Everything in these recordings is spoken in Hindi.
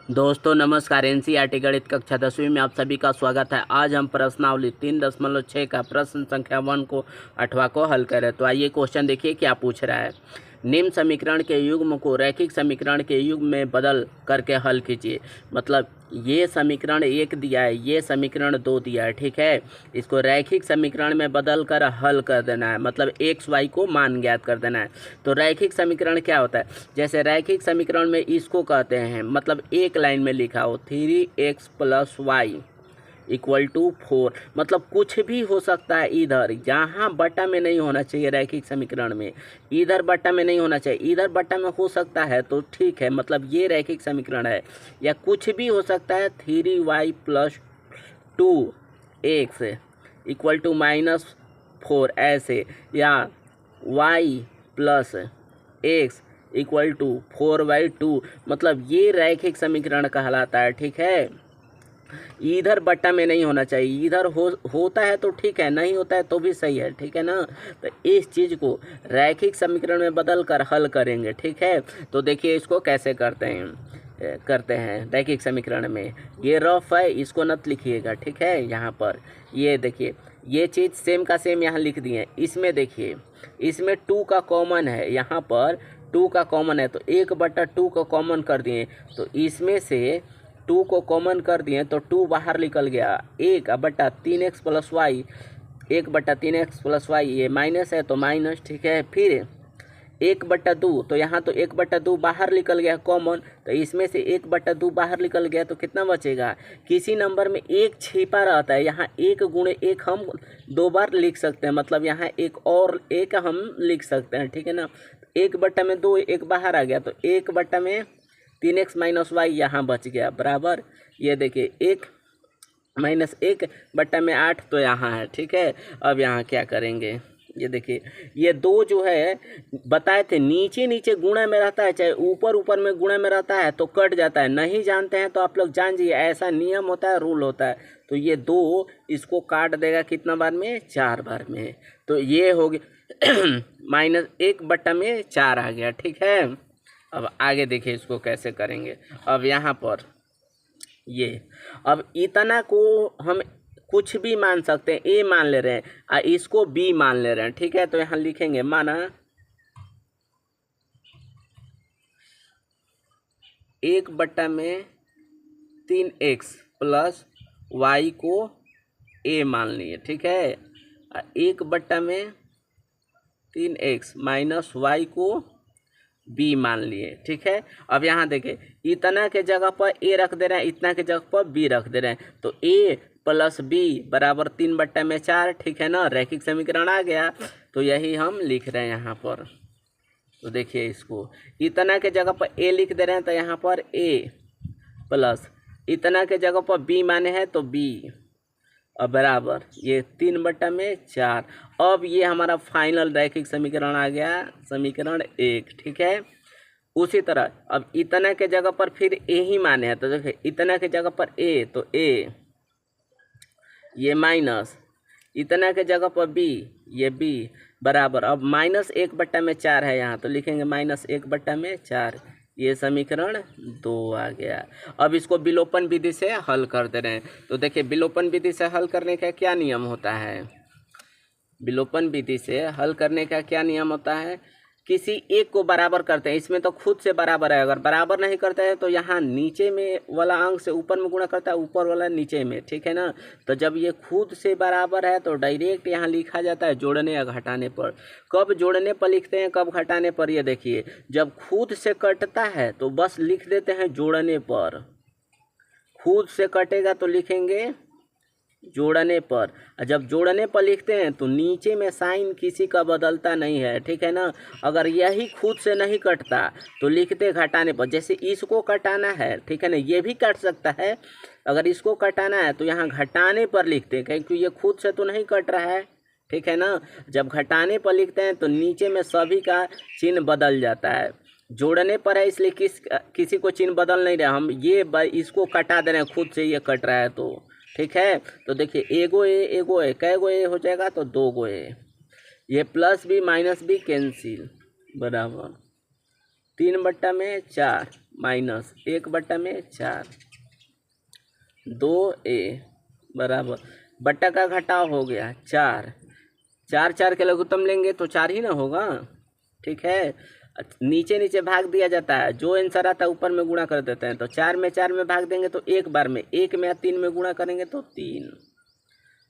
दोस्तों नमस्कार। एनसीईआरटी गणित कक्षा 10वीं में आप सभी का स्वागत है। आज हम प्रश्नावली 3.6 का प्रश्न संख्या 1 को 8वां को हल करें। तो आइए क्वेश्चन देखिए क्या पूछ रहा है। निम्न समीकरण के युग्म को रैखिक समीकरण के युग्म में बदल करके हल कीजिए। मतलब ये समीकरण 1 दिया है, ये समीकरण 2 दिया है, ठीक है। इसको रैखिक समीकरण में बदल कर हल कर देना है, मतलब एक्स वाई को मान ज्ञात कर देना है। तो रैखिक समीकरण क्या होता है? जैसे रैखिक समीकरण में इसको कहते हैं, मतलब एक लाइन में लिखा हो 3x + y = 4, मतलब कुछ भी हो सकता है। इधर यहाँ बट्टा में नहीं होना चाहिए, रैखिक समीकरण में इधर बट्टा में नहीं होना चाहिए, इधर बट्टा में हो सकता है तो ठीक है, मतलब ये रैखिक समीकरण है। या कुछ भी हो सकता है, 3y + 2x = -4 ऐसे, या y + x = 4/2, मतलब ये रैखिक समीकरण कहलाता है, ठीक है। इधर बट्टा में नहीं होना चाहिए, इधर होता है तो ठीक है, नहीं होता है तो भी सही है, ठीक है ना। तो इस चीज़ को रैखिक समीकरण में बदल कर हल करेंगे, ठीक है। तो देखिए इसको कैसे करते हैं रैखिक समीकरण में। ये रफ है, इसको नत लिखिएगा, ठीक है। यहाँ पर ये देखिए, ये चीज़ सेम का सेम यहाँ लिख दिए। इसमें देखिए, इसमें 2 का कॉमन है, यहाँ पर 2 का कॉमन है तो 1/2 को कॉमन कर दिए। तो इसमें से 2 को कॉमन कर दिए तो 2 बाहर निकल गया। 1/3x + y, 1/3x + y, ये माइनस है तो माइनस, ठीक है। फिर 1/2, तो यहाँ तो 1/2 बाहर निकल गया कॉमन, तो इसमें से 1/2 बाहर निकल गया तो कितना बचेगा? किसी नंबर में एक छिपा रहता है, यहाँ 1 × 1 हम 2 बार लिख सकते हैं, मतलब यहाँ एक और 1 हम लिख सकते हैं, ठीक है ना। 1/2 1 बाहर आ गया तो 1/3x - y यहाँ बच गया, बराबर। ये देखिए 1 - 1/8 तो यहाँ है, ठीक है। अब यहाँ क्या करेंगे, ये देखिए, ये 2 जो है बताए थे नीचे नीचे गुणा में रहता है, चाहे ऊपर ऊपर में गुणा में रहता है तो कट जाता है। नहीं जानते हैं तो आप लोग जान जाइए, ऐसा नियम होता है, रूल होता है। तो ये 2 इसको काट देगा कितना बार में? 4 बार में। तो ये हो गया -1/4 आ गया, ठीक है। अब आगे देखिए इसको कैसे करेंगे। अब यहाँ पर ये, अब इतना को हम कुछ भी मान सकते हैं, ए मान ले रहे हैं और इसको बी मान ले रहे हैं, ठीक है। तो यहाँ लिखेंगे माना 1/3x + y को ए मान लिए, ठीक है। 1/3x - y को बी मान लिए, ठीक है। अब यहाँ देखिए, इतना के जगह पर ए रख दे रहे हैं, इतना के जगह पर बी रख दे रहे हैं, तो a + b = 3/4, ठीक है ना। रैखिक समीकरण आ गया। तो यही हम लिख रहे हैं यहाँ पर। तो देखिए इसको, इतना के जगह पर a लिख दे रहे हैं तो यहाँ पर a प्लस इतना के जगह पर b माने हैं तो b, और बराबर ये 3/4। अब ये हमारा फाइनल रैखिक समीकरण आ गया, समीकरण 1, ठीक है। उसी तरह अब इतना के जगह पर फिर ए ही माने हैं, तो देखिए इतना के जगह पर ए तो ए, ये माइनस इतना के जगह पर बी, ये बी, बराबर। अब -1/4 है यहाँ, तो लिखेंगे -1/4। ये समीकरण 2 आ गया। अब इसको विलोपन विधि से हल कर दे रहे हैं। तो देखिए विलोपन विधि से हल करने का क्या नियम होता है? विलोपन विधि से हल करने का क्या नियम होता है? किसी एक को बराबर करते हैं, इसमें तो खुद से बराबर है, अगर बराबर नहीं करते हैं तो यहाँ नीचे में वाला अंक से ऊपर में गुणा करता है, ऊपर वाला नीचे में, ठीक है ना। तो जब ये खुद से बराबर है तो डायरेक्ट यहाँ लिखा जाता है जोड़ने या घटाने पर। कब जोड़ने पर लिखते हैं, कब घटाने पर? ये देखिए, जब खुद से कटता है तो बस लिख देते हैं जोड़ने पर, खुद से कटेगा तो लिखेंगे जोड़ने पर। जब जोड़ने पर लिखते हैं तो नीचे में साइन किसी का बदलता नहीं है, ठीक है ना। अगर यही खुद से नहीं कटता तो लिखते घटाने पर। जैसे इसको कटाना है, ठीक है ना, ये भी कट सकता है। अगर इसको कटाना है तो यहाँ घटाने पर लिखते हैं, क्योंकि ये खुद से तो नहीं कट रहा है, ठीक है ना। जब घटाने पर लिखते हैं तो नीचे में सभी का चिन्ह बदल जाता है। जोड़ने पर है इसलिए किसी को चिन्ह बदल नहीं रहा, हम ये इसको कटा दे रहे हैं, खुद से ये कट रहा है तो, ठीक है। तो देखिए एगो ए कै गो ए हो जाएगा तो 2 गो ए, ये +b - b कैंसिल, बराबर 3/4। माइनस 1/4 2a बराबर बट्टा का घटाव हो गया 4 4 4 के लघुत्तम लेंगे तो 4 ही ना होगा। ठीक है, नीचे नीचे भाग दिया जाता है, जो आंसर आता है ऊपर में गुणा कर देते हैं। तो 4 में भाग देंगे तो एक बार में, 1 में या 3 में गुणा करेंगे तो 3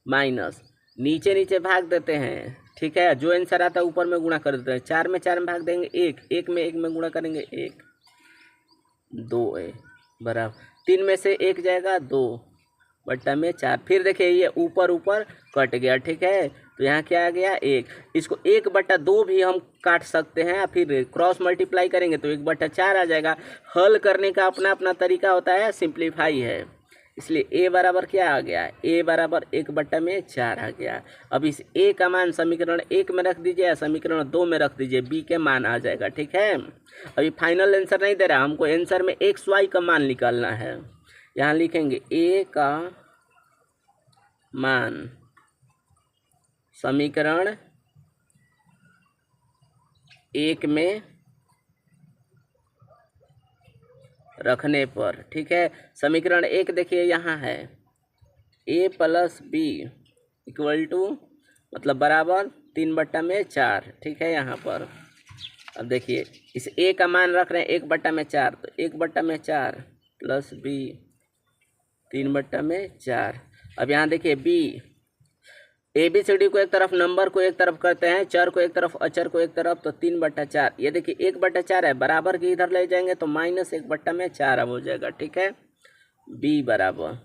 माइनस नीचे नीचे भाग देते हैं। ठीक है, जो आंसर आता है ऊपर में गुणा कर देते हैं। 4 में भाग देंगे 1 1 में 1 में गुणा करेंगे 1 2a बराबर 3 में से 1 जाएगा 2/4। फिर देखिए ये ऊपर ऊपर कट गया। ठीक है, तो यहाँ क्या आ गया 1। इसको 1/2 भी हम काट सकते हैं, फिर क्रॉस मल्टीप्लाई करेंगे तो 1/4 आ जाएगा। हल करने का अपना अपना तरीका होता है, सिंप्लीफाई है, इसलिए a बराबर क्या आ गया, a बराबर 1/4 आ गया। अब इस a का मान समीकरण 1 में रख दीजिए या समीकरण 2 में रख दीजिए, b के मान आ जाएगा। ठीक है, अभी फाइनल आंसर नहीं दे रहा, हमको आंसर में x y का मान निकालना है। यहाँ लिखेंगे a का मान समीकरण 1 में रखने पर। ठीक है, समीकरण 1 देखिए यहाँ है a plus B equal to मतलब बराबर 3/4। ठीक है, यहाँ पर अब देखिए इस a का मान रख रहे हैं 1/4, तो 1/4 प्लस बी 3/4। अब यहाँ देखिए b ABCD को एक तरफ, नंबर को एक तरफ करते हैं, चर को एक तरफ, अचर को एक तरफ, तो 3/4। ये देखिए 1/4 है, बराबर के इधर ले जाएंगे तो -1/4 अब हो जाएगा। ठीक है, b बराबर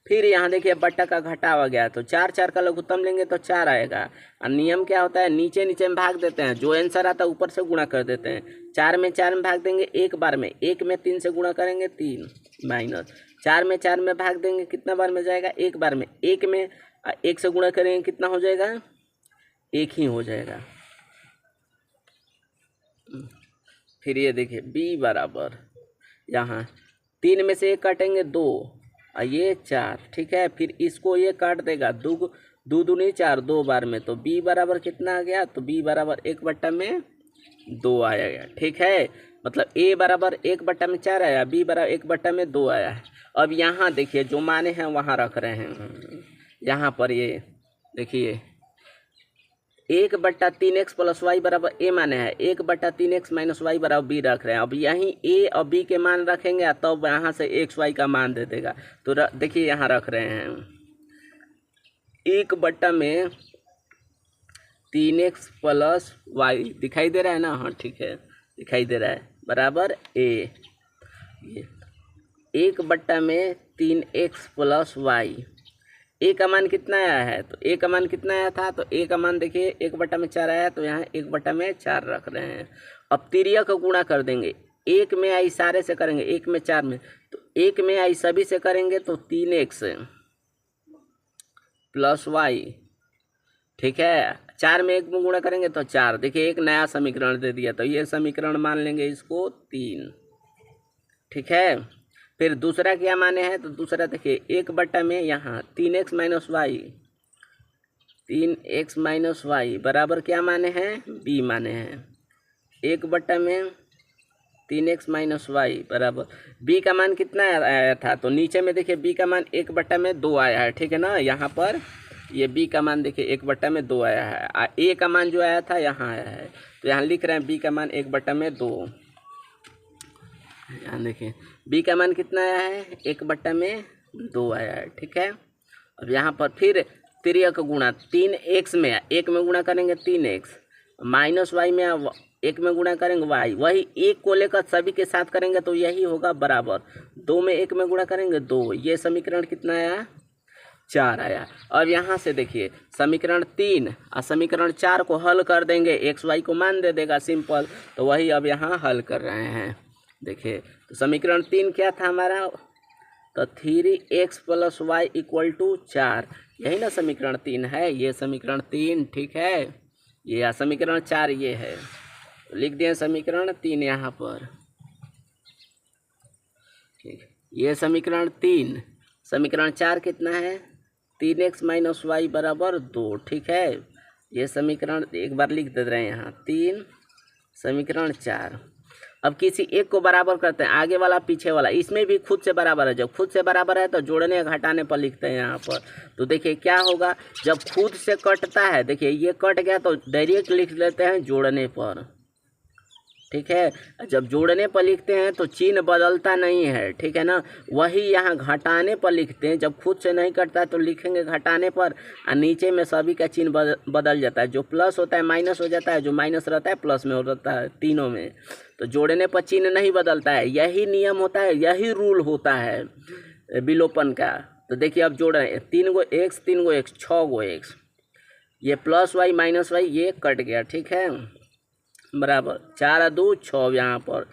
फिर यहाँ देखिए बट्टा का घटाव आ गया, तो 4 4 का लघुत्तम लेंगे तो 4 आएगा। और नियम क्या होता है, नीचे नीचे में भाग देते हैं, जो आंसर आता है ऊपर से गुणा कर देते हैं। 4 में भाग देंगे एक बार में, 1 में 3 से गुणा करेंगे 3 माइनस 4 में भाग देंगे कितना बार में जाएगा, एक बार में, 1 में 1 से गुणा करेंगे कितना हो जाएगा, 1 ही हो जाएगा। फिर ये देखिए b बराबर यहाँ 3 में से 1 काटेंगे 2 और ये 4। ठीक है, फिर इसको ये काट देगा, 2 दूनी 4 2 बार में, तो b बराबर कितना आ गया, तो b बराबर 1/2 आया। ठीक है, मतलब a बराबर 1/4 आया, b बराबर 1/2 आया है। अब यहाँ देखिए जो माने हैं वहाँ रख रहे हैं। यहाँ पर ये देखिए 1/3x प्लस वाई बराबर a माने हैं, 1/3x माइनस वाई बराबर b रख रहे हैं। अब यहीं a और b के मान रखेंगे तब यहाँ से x y का मान दे देगा। तो देखिए यहाँ रख रहे हैं 1/3x प्लस वाई, दिखाई दे रहा है ना, हाँ ठीक है दिखाई दे रहा है, बराबर a। ये 1/3x प्लस वाई, a का मान कितना आया है, तो a का मान कितना आया था, तो a का मान देखिए 1/4 आया, तो यहाँ 1/4 रख रहे हैं। अब तिर्यक का गुणा कर देंगे, 1 में आई सारे से करेंगे, 1 में 4 में, तो 1 में आई सभी से करेंगे तो 3x प्लस वाई। ठीक है, 4 में 1 में गुणा करेंगे तो 4। देखिए एक नया समीकरण दे दिया, तो ये समीकरण मान लेंगे इसको 3। ठीक है, फिर दूसरा क्या माने हैं, तो दूसरा देखिए 1/, में यहाँ 3x माइनस वाई बराबर क्या माने हैं, b माने हैं। 1/, में 3x माइनस वाई बराबर b का मान कितना आया था, तो नीचे में देखिए b का मान 1/, में 2 आया है। ठीक है ना, यहाँ पर ये b का मान देखिए 1/, में 2 आया है, a का मान जो आया था यहाँ आया है, तो यहाँ लिख रहे हैं b का मान 1/, में 2। यहाँ देखिए b का मान कितना आया है, 1/, में 2 आया है। ठीक है, अब यहाँ पर फिर तिर्यक गुणा, 3x में 1 में गुणा करेंगे 3x, माइनस वाई में 1 में गुणा करेंगे y, वही 1 को लेकर सभी के साथ करेंगे तो यही होगा बराबर 2 में 1 में गुणा करेंगे 2। ये समीकरण कितना आया, 4 आया। अब यहाँ से देखिए समीकरण 3 और समीकरण 4 को हल कर देंगे, x y को मान दे देगा, सिंपल। तो वही अब यहाँ हल कर रहे हैं। देखिए तो समीकरण 3 क्या था हमारा, तो 3x plus Y equal to 4, यही ना समीकरण 3 है, ये समीकरण 3। ठीक है, ये समीकरण 4 ये है, तो लिख दिए समीकरण 3 यहाँ पर। ठीक, ये समीकरण 3, समीकरण 4 कितना है, 3x माइनस वाई बराबर 2। ठीक है, ये समीकरण एक बार लिख दे रहे हैं यहाँ 3 समीकरण 4। अब किसी एक को बराबर करते हैं, आगे वाला पीछे वाला, इसमें भी खुद से बराबर है। जब खुद से बराबर है तो जोड़ने घटाने पर लिखते हैं यहाँ पर। तो देखिए क्या होगा, जब खुद से कटता है, देखिए ये कट गया तो डायरेक्ट लिख लेते हैं जोड़ने पर, ठीक है। जब जोड़ने पर लिखते हैं तो चिन्ह बदलता नहीं है, ठीक है ना। वही यहाँ घटाने पर लिखते हैं, जब खुद से नहीं कटता है तो लिखेंगे घटाने पर, और नीचे में सभी का चिन्ह बदल जाता है। जो प्लस होता है माइनस हो जाता है, जो माइनस रहता है प्लस में हो जाता है, तीनों में। तो जोड़ने पर चिन्ह नहीं बदलता है, यही नियम होता है, यही रूल होता है विलोपन का। तो देखिए अब जोड़ रहे हैं, 3 गो एक्स 3 गो एक्स 6 गो एक्स, ये प्लस वाई माइनस वाई ये कट गया, ठीक है, बराबर 4 और 2 6 यहाँ पर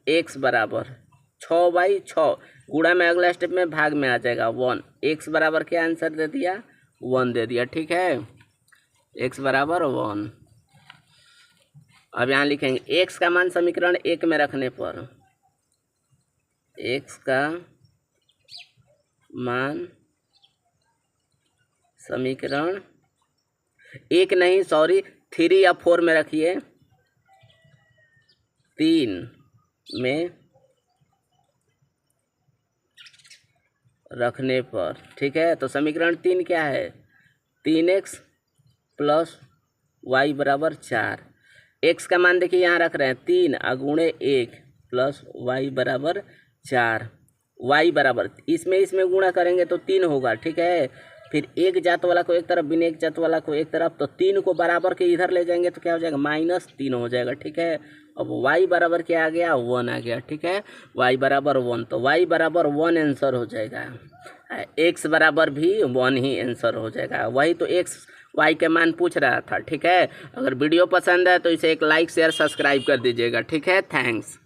x बराबर 6/6 गुणा में अगला स्टेप में भाग में आ जाएगा 1। x बराबर क्या आंसर दे दिया, 1 दे दिया, ठीक है, x बराबर 1। अब यहाँ लिखेंगे x का मान समीकरण 1 में रखने पर, x का मान समीकरण 1 नहीं सॉरी 3 या 4 में रखिए, 3 में रखने पर, ठीक है। तो समीकरण 3 क्या है, 3x प्लस वाई बराबर 4। x का मान देखिए यहाँ रख रहे हैं 3 अगुणे 1 प्लस वाई बराबर 4। y बराबर इसमें गुणा करेंगे तो 3 होगा, ठीक है। फिर एक जात वाला को एक तरफ, बिना एक जात वाला को एक तरफ, तो 3 को बराबर के इधर ले जाएंगे तो क्या हो जाएगा, -3 हो जाएगा, ठीक है। अब y बराबर क्या आ गया, 1 आ गया, ठीक है, y बराबर 1। तो y बराबर 1 आंसर हो जाएगा, x बराबर भी 1 ही आंसर हो जाएगा। वही तो x y के मान पूछ रहा था, ठीक है। अगर वीडियो पसंद है तो इसे एक लाइक शेयर सब्सक्राइब कर दीजिएगा, ठीक है। थैंक्स।